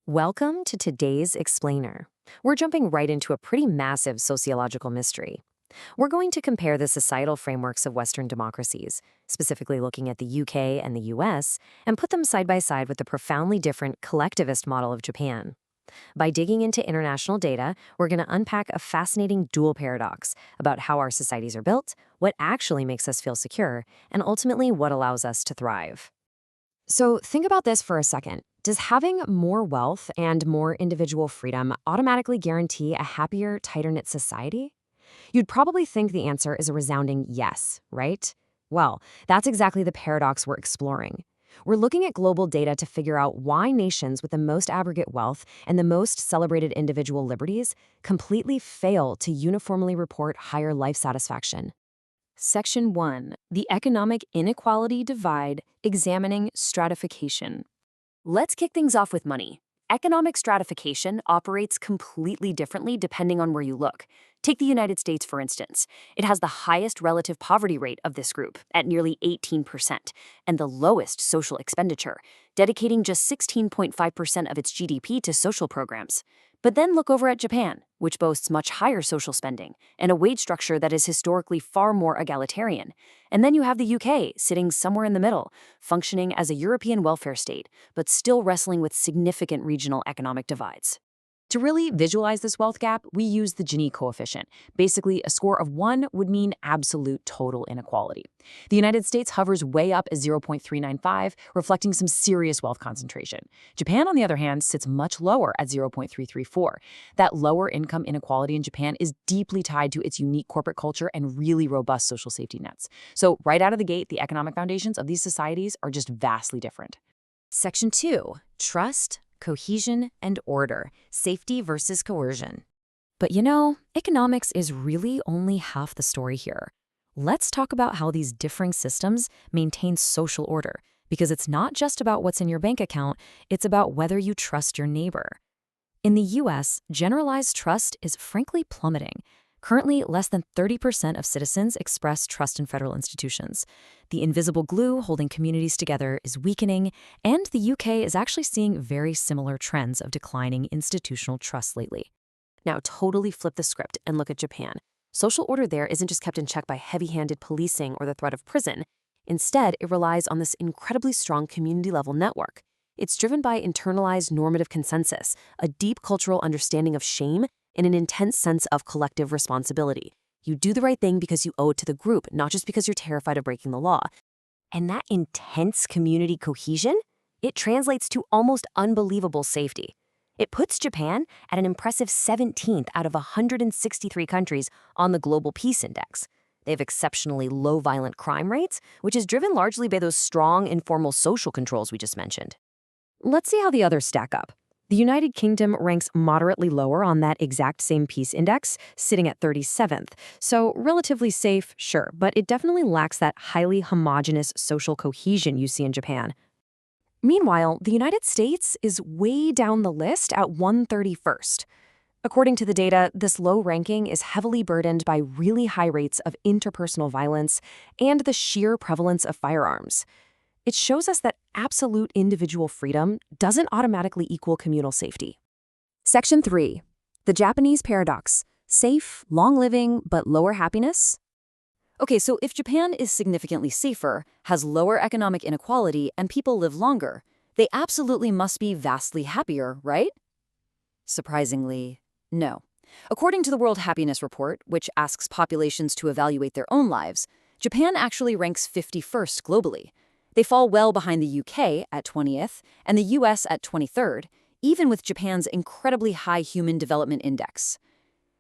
Welcome to today's Explainer. We're jumping right into a pretty massive sociological mystery. We're going to compare the societal frameworks of Western democracies, specifically looking at the UK and the US, and put them side by side with the profoundly different collectivist model of Japan. By digging into international data, we're going to unpack a fascinating dual paradox about how our societies are built, what actually makes us feel secure, and ultimately what allows us to thrive. So think about this for a second. Does having more wealth and more individual freedom automatically guarantee a happier, tighter-knit society? You'd probably think the answer is a resounding yes, right? Well, that's exactly the paradox we're exploring. We're looking at global data to figure out why nations with the most aggregate wealth and the most celebrated individual liberties completely fail to uniformly report higher life satisfaction. Section 1. The Economic Inequality Divide, Examining Stratification. Let's kick things off with money. Economic stratification operates completely differently depending on where you look. Take the United States, for instance. It has the highest relative poverty rate of this group, at nearly 18%, and the lowest social expenditure, dedicating just 16.5% of its GDP to social programs. But then look over at Japan, which boasts much higher social spending and a wage structure that is historically far more egalitarian. And then you have the UK, sitting somewhere in the middle, functioning as a European welfare state, but still wrestling with significant regional economic divides. To really visualize this wealth gap, we use the Gini coefficient. Basically, a score of 1 would mean absolute total inequality. The United States hovers way up at 0.395, reflecting some serious wealth concentration. Japan, on the other hand, sits much lower at 0.334. That lower income inequality in Japan is deeply tied to its unique corporate culture and really robust social safety nets. So right out of the gate, the economic foundations of these societies are just vastly different. Section 2. Trust, cohesion, and order, safety versus coercion. But economics is really only half the story here. Let's talk about how these differing systems maintain social order, because it's not just about what's in your bank account, it's about whether you trust your neighbor. In the US, generalized trust is frankly plummeting. Currently, less than 30% of citizens express trust in federal institutions. The invisible glue holding communities together is weakening, and the UK is actually seeing very similar trends of declining institutional trust lately. Now, totally flip the script and look at Japan. Social order there isn't just kept in check by heavy-handed policing or the threat of prison. Instead, it relies on this incredibly strong community-level network. It's driven by internalized normative consensus, a deep cultural understanding of shame, and an intense sense of collective responsibility. You do the right thing because you owe it to the group, not just because you're terrified of breaking the law. And that intense community cohesion, it translates to almost unbelievable safety. It puts Japan at an impressive 17th out of 163 countries on the Global Peace Index. They have exceptionally low violent crime rates, which is driven largely by those strong informal social controls we just mentioned. Let's see how the others stack up. The United Kingdom ranks moderately lower on that exact same peace index, sitting at 37th. So relatively safe, sure, but it definitely lacks that highly homogeneous social cohesion you see in Japan. Meanwhile, the United States is way down the list at 131st. According to the data, this low ranking is heavily burdened by really high rates of interpersonal violence and the sheer prevalence of firearms. It shows us that absolute individual freedom doesn't automatically equal communal safety. Section 3. The Japanese paradox. Safe, long-living, but lower happiness? Okay, so if Japan is significantly safer, has lower economic inequality, and people live longer, they absolutely must be vastly happier, right? Surprisingly, no. According to the World Happiness Report, which asks populations to evaluate their own lives, Japan actually ranks 51st globally. They fall well behind the UK at 20th and the US at 23rd, even with Japan's incredibly high Human Development Index.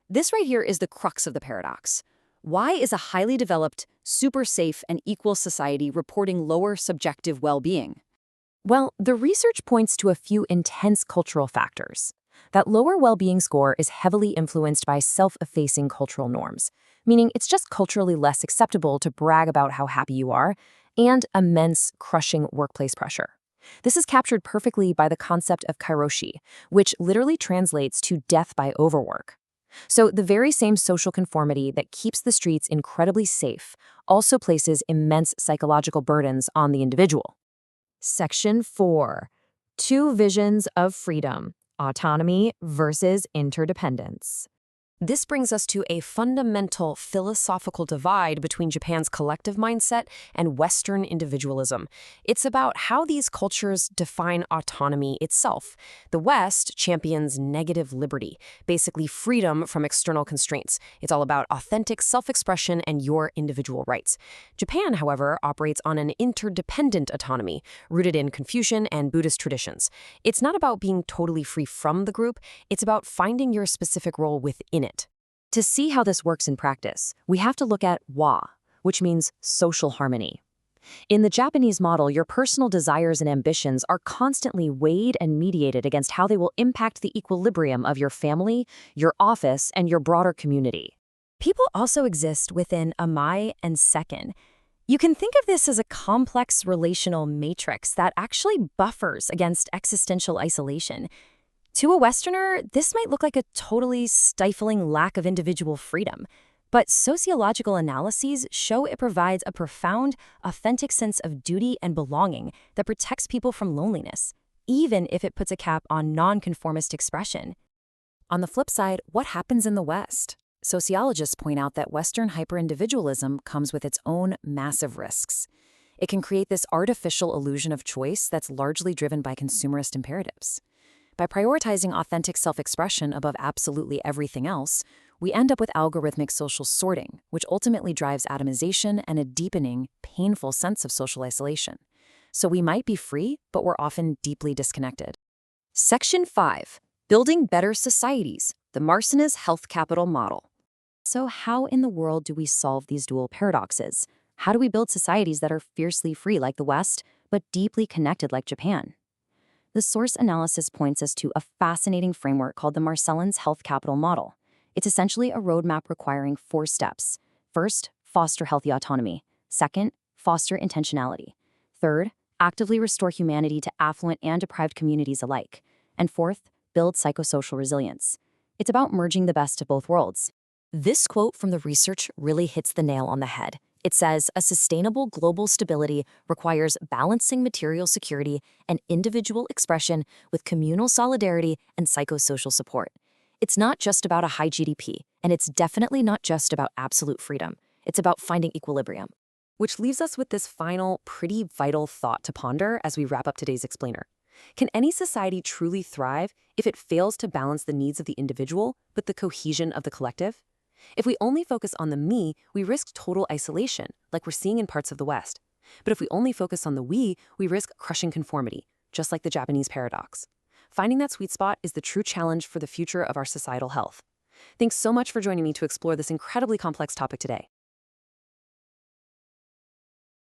This right here is the crux of the paradox. Why is a highly developed, super safe, and equal society reporting lower subjective well-being? Well, the research points to a few intense cultural factors. That lower well-being score is heavily influenced by self-effacing cultural norms, meaning it's just culturally less acceptable to brag about how happy you are, and immense, crushing workplace pressure. This is captured perfectly by the concept of kairoshi, which literally translates to death by overwork. So the very same social conformity that keeps the streets incredibly safe also places immense psychological burdens on the individual. Section 4. Two visions of freedom, autonomy versus interdependence. This brings us to a fundamental philosophical divide between Japan's collective mindset and Western individualism. It's about how these cultures define autonomy itself. The West champions negative liberty, basically freedom from external constraints. It's all about authentic self-expression and your individual rights. Japan, however, operates on an interdependent autonomy, rooted in Confucian and Buddhist traditions. It's not about being totally free from the group, it's about finding your specific role within it. To see how this works in practice, we have to look at wa, which means social harmony. In the Japanese model, your personal desires and ambitions are constantly weighed and mediated against how they will impact the equilibrium of your family, your office, and your broader community. People also exist within amai and seken. You can think of this as a complex relational matrix that actually buffers against existential isolation. To a Westerner, this might look like a totally stifling lack of individual freedom, but sociological analyses show it provides a profound, authentic sense of duty and belonging that protects people from loneliness, even if it puts a cap on nonconformist expression. On the flip side, what happens in the West? Sociologists point out that Western hyper-individualism comes with its own massive risks. It can create this artificial illusion of choice that's largely driven by consumerist imperatives. By prioritizing authentic self-expression above absolutely everything else, we end up with algorithmic social sorting, which ultimately drives atomization and a deepening, painful sense of social isolation. So we might be free, but we're often deeply disconnected. Section 5. Building Better Societies, the Marcinus Health Capital Model. So how in the world do we solve these dual paradoxes? How do we build societies that are fiercely free like the West, but deeply connected like Japan? The source analysis points us to a fascinating framework called the Marcellin's Health Capital Model. It's essentially a roadmap requiring 4 steps. First, foster healthy autonomy. Second, foster intentionality. Third, actively restore humanity to affluent and deprived communities alike. And fourth, build psychosocial resilience. It's about merging the best of both worlds. This quote from the research really hits the nail on the head. It says, a sustainable global stability requires balancing material security and individual expression with communal solidarity and psychosocial support. It's not just about a high GDP, and it's definitely not just about absolute freedom. It's about finding equilibrium. Which leaves us with this final, pretty vital thought to ponder as we wrap up today's explainer. Can any society truly thrive if it fails to balance the needs of the individual with the cohesion of the collective? If we only focus on the me, we risk total isolation, like we're seeing in parts of the West. But if we only focus on the we risk crushing conformity, just like the Japanese paradox. Finding that sweet spot is the true challenge for the future of our societal health. Thanks so much for joining me to explore this incredibly complex topic today.